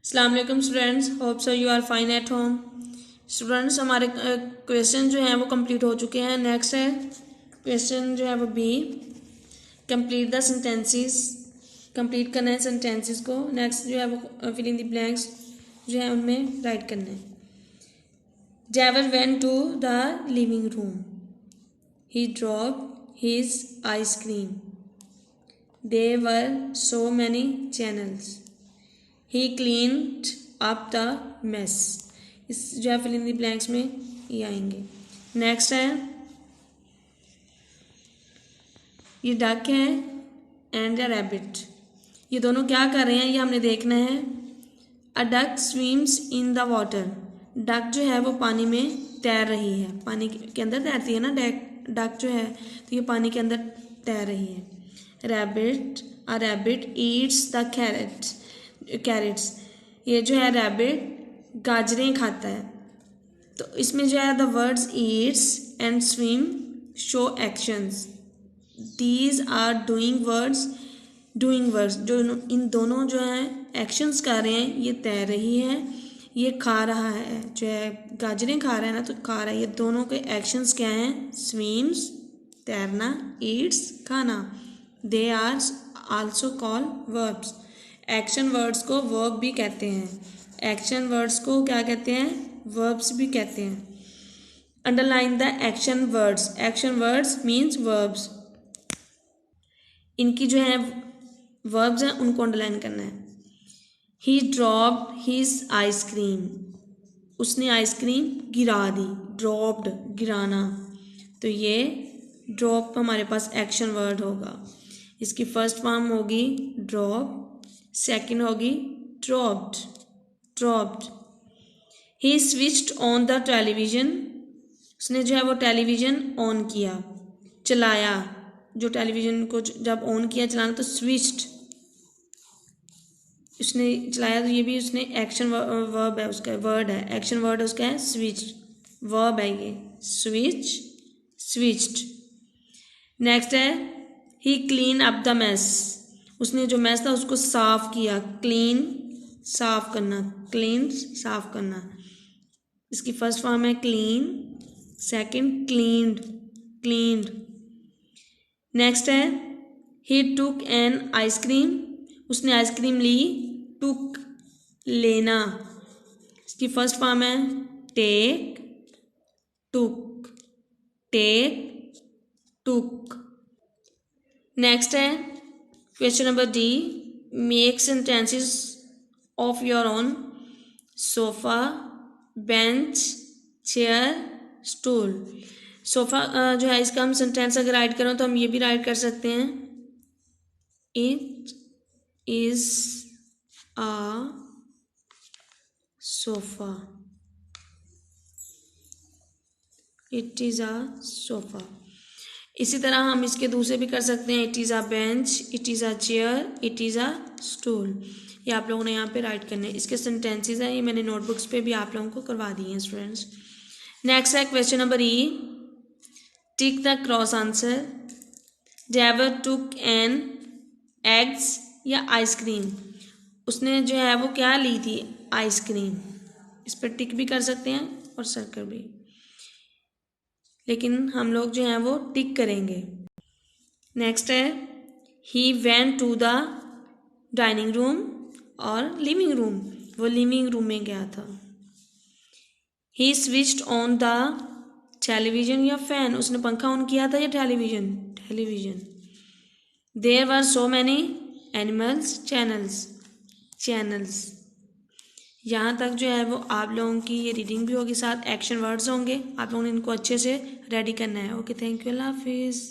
अस्सलाम वालेकुम students, hope so you are fine at home. Students हमारे क्वेश्चन जो हैं वो कंप्लीट हो चुके हैं। नेक्स्ट है क्वेश्चन जो है वो B, complete the sentences. Complete करना है सेंटेंसेस को। नेक्स्ट जो है वो फिल इन द ब्लैंक्स जो है उनमें राइट करना है। Javier went to the living room, he dropped his ice cream, there were so many channels, he cleaned up the mess. इस जो है फिल इन द ब्लैंक्स में ये आएंगे। नेक्स्ट है ये डक है एंड अ रैबिट। ये दोनों क्या कर रहे हैं ये हमने देखना है। A duck swims in the water. Duck जो है वो पानी में तैर रही है, पानी के अंदर तैरती है ना डक जो है, तो ये पानी के अंदर तैर रही है। Rabbit, a rabbit eats the carrots. ये जो है रैबिट गाजरें खाता है। तो इसमें जो है the words eats and swim show actions, these are doing words. Doing words जो इन दोनों जो है एक्शंस कर रहे हैं, ये तैर रही है, ये खा रहा है, जो है गाजरें खा रहा है ना, तो खा रहा है। ये दोनों के एक्शंस क्या हैं? स्विम्स तैरना, ईट्स खाना। They are also call verbs. Action words को वर्ब भी कहते हैं। एक्शन वर्ड्स को क्या कहते हैं? वर्ब्स भी कहते हैं। Underline the action words. Action words means verbs. इनकी जो है वर्ब्स हैं उनको अंडरलाइन करना है। ही ड्रॉप्ड हिज आइसक्रीम, उसने आइसक्रीम गिरा दी। ड्रॉप्ड गिराना, तो ये ड्रॉप हमारे पास एक्शन वर्ड होगा। इसकी फर्स्ट फॉर्म होगी ड्रॉप, सेकंड होगी dropped. Dropped. He switched on the television, उसने जो है वो टेलीविजन ऑन किया, चलाया। जो टेलीविजन को जब ऑन किया चलाना, तो स्विच्ड उसने चलाया, तो ये भी उसने एक्शन वर्ब है, उसका वर्ड है। एक्शन वर्ड उसका है स्विच्ड, वर्ब है ये स्विच, स्विच्ड। नेक्स्ट है ही क्लीन अप द मेस, उसने जो मेस था उसको साफ किया। क्लीन साफ करना, क्लीन साफ करना। इसकी फर्स्ट फॉर्म है clean, second cleaned, cleaned. Next है ही टुक एन आइसक्रीम, उसने आइसक्रीम ली। टुक लेना, इसकी फर्स्ट फॉर्म है टेक, टुक, टेक, टुक। नेक्स्ट है question number D, make sentences of your own. Sofa, bench, chair, stool. Sofa जो है इसका हम सेंटेंस अगर राइट करें तो हम ये भी राइट कर सकते हैं, it is a sofa, it is a sofa. इसी तरह हम इसके दूसरे भी कर सकते हैं, it is a bench, it is a chair, it is a stool. ये आप लोगों ने यहाँ पे राइट करने। इसके सेंटेंसेस हैं, ये मैंने नोटबुक्स पे भी आप लोगों को करवा दिए हैं स्टूडेंट्स। नेक्स्ट है question number E, tick the cross answer. Javier took an eggs या आइसक्रीम, उसने जो है वो क्या ली थी? आइसक्रीम। इस पर टिक भी कर सकते हैं और सर्कल भी, लेकिन हम लोग जो हैं वो टिक करेंगे। नेक्स्ट है he went to the dining room और लिविंग रूम, वो लिविंग रूम में गया था। He switched on the television या फैन, उसने पंखा ऑन किया था या television? Television. There were so many animals, channels, channels. यहाँ तक जो है वो आप लोगों की ये रीडिंग भी होगी, साथ एक्शन वर्ड्स होंगे। आप लोगों ने इनको अच्छे से रेडी करना है। ओके, थैंक यू, अल्लाह हाफिज़।